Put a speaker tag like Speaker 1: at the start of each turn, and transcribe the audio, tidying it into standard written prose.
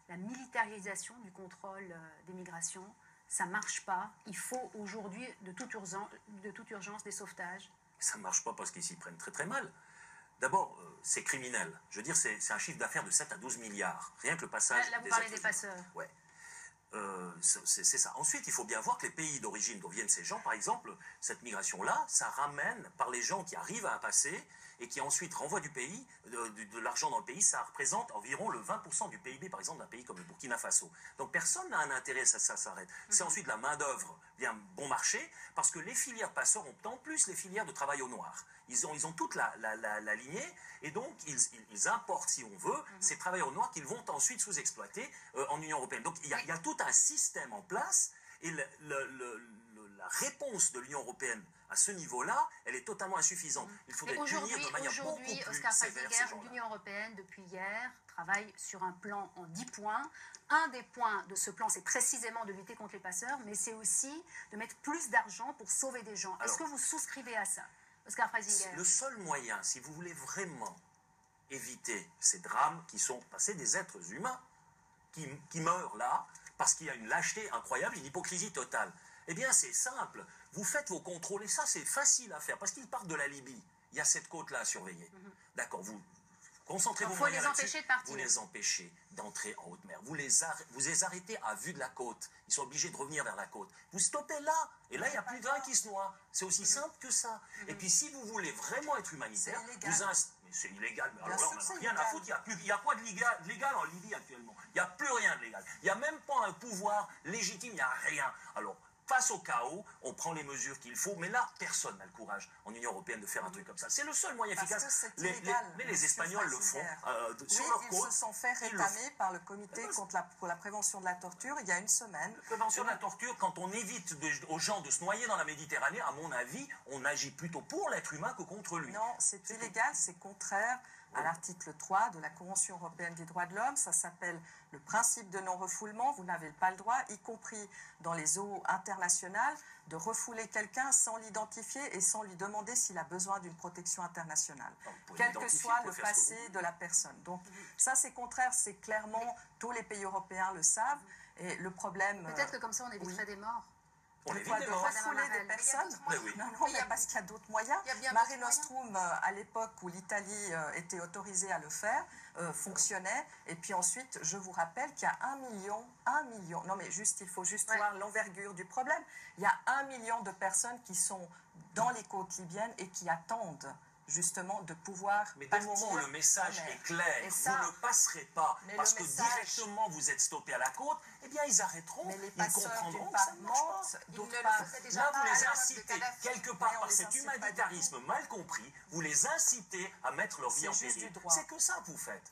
Speaker 1: la militarisation du contrôle des migrations, ça ne marche pas. Il faut aujourd'hui de toute urgence des sauvetages.
Speaker 2: Ça ne marche pas parce qu'ils s'y prennent très très mal. D'abord, c'est criminel. Je veux dire, c'est un chiffre d'affaires de 7 à 12 milliards. Rien que le passage.
Speaker 1: Là, vous parlez des passeurs.
Speaker 2: Ouais. C'est ça. Ensuite, il faut bien voir que les pays d'origine d'où viennent ces gens, par exemple, cette migration-là, ça ramène par les gens qui arrivent à passer et qui ensuite renvoient du pays, de l'argent dans le pays, ça représente environ le 20% du PIB, par exemple, d'un pays comme le Burkina Faso. Donc personne n'a un intérêt à ce que ça s'arrête. C'est ensuite la main-d'œuvre bien bon marché, parce que les filières passeurs ont en plus les filières de travail au noir. Ils ont toute la lignée, et donc ils importent, si on veut, ces travailleurs noirs qu'ils vont ensuite sous-exploiter en Union européenne. Donc il y a tout un système en place, et la réponse de l'Union européenne à ce niveau-là, elle est totalement insuffisante. Il faudrait punir de manière beaucoup plus
Speaker 1: Oscar
Speaker 2: sévère ces gens-là.
Speaker 1: l'Union européenne, depuis hier, travaille sur un plan en 10 points. Un des points de ce plan, c'est précisément de lutter contre les passeurs, mais c'est aussi de mettre plus d'argent pour sauver des gens. Est-ce que vous souscrivez à ça, Oscar Freisinger?
Speaker 2: Le seul moyen, si vous voulez vraiment éviter ces drames qui sont passés des êtres humains, qui meurent là, parce qu'il y a une lâcheté incroyable, une hypocrisie totale, eh bien c'est simple, vous faites vos contrôles, et ça c'est facile à faire, parce qu'ils partent de la Libye, il y a cette côte-là à surveiller. D'accord, vous concentrez vos moyens là-dessus.
Speaker 1: Il faut les empêcher de partir.
Speaker 2: Vous les empêchez d'entrer en haute mer, vous les arrêtez à vue de la côte, ils sont obligés de revenir vers la côte, vous stoppez là, et là il n'y a plus d'un qui se noie, c'est aussi simple que ça. Et puis si vous voulez vraiment être humanitaire, c'est illégal, mais alors là, on n'en a rien à foutre. Il y a quoi de légal en Libye actuellement? Il n'y a plus rien de légal. Il n'y a même pas un pouvoir légitime, il n'y a rien. Alors, face au chaos, on prend les mesures qu'il faut, mais là, personne n'a le courage en Union européenne de faire un truc comme ça. C'est le seul moyen efficace. Mais les Espagnols le font sur leur côte.
Speaker 3: Ils se sont fait rétamer par le comité pour la prévention de la torture il y a une semaine.
Speaker 2: La prévention de la torture, quand on évite aux gens de se noyer dans la Méditerranée, à mon avis, on agit plutôt pour l'être humain que contre lui.
Speaker 3: Non, c'est illégal, c'est contraire à l'article 3 de la Convention européenne des droits de l'homme. Ça s'appelle le principe de non-refoulement. Vous n'avez pas le droit, y compris dans les eaux internationales, de refouler quelqu'un sans l'identifier et sans lui demander s'il a besoin d'une protection internationale, quel que soit le passé de la personne. Donc ça, c'est contraire, c'est clairement, tous les pays européens le savent. Et le problème...
Speaker 1: Peut-être que comme ça, on éviterait des morts.
Speaker 2: On
Speaker 3: de refouler des personnes. Non, mais parce qu'il y a d'autres moyens. Mare Nostrum, à l'époque où l'Italie était autorisée à le faire, fonctionnait. Et puis ensuite, je vous rappelle qu'il y a 1 million, non mais juste, il faut juste voir l'envergure du problème. Il y a 1 million de personnes qui sont dans les côtes libyennes et qui attendent justement de pouvoir
Speaker 2: Mais dès le moment où le message est clair, vous ne passerez pas, parce que directement vous êtes stoppé à la côte, eh bien ils arrêteront,
Speaker 3: mais les
Speaker 2: ils comprendront que ça ne marche pas.
Speaker 3: D'autre part,
Speaker 2: là vous les incitez, quelque part par cet humanitarisme mal compris, vous les incitez à mettre leur vie en péril. C'est que ça que vous faites.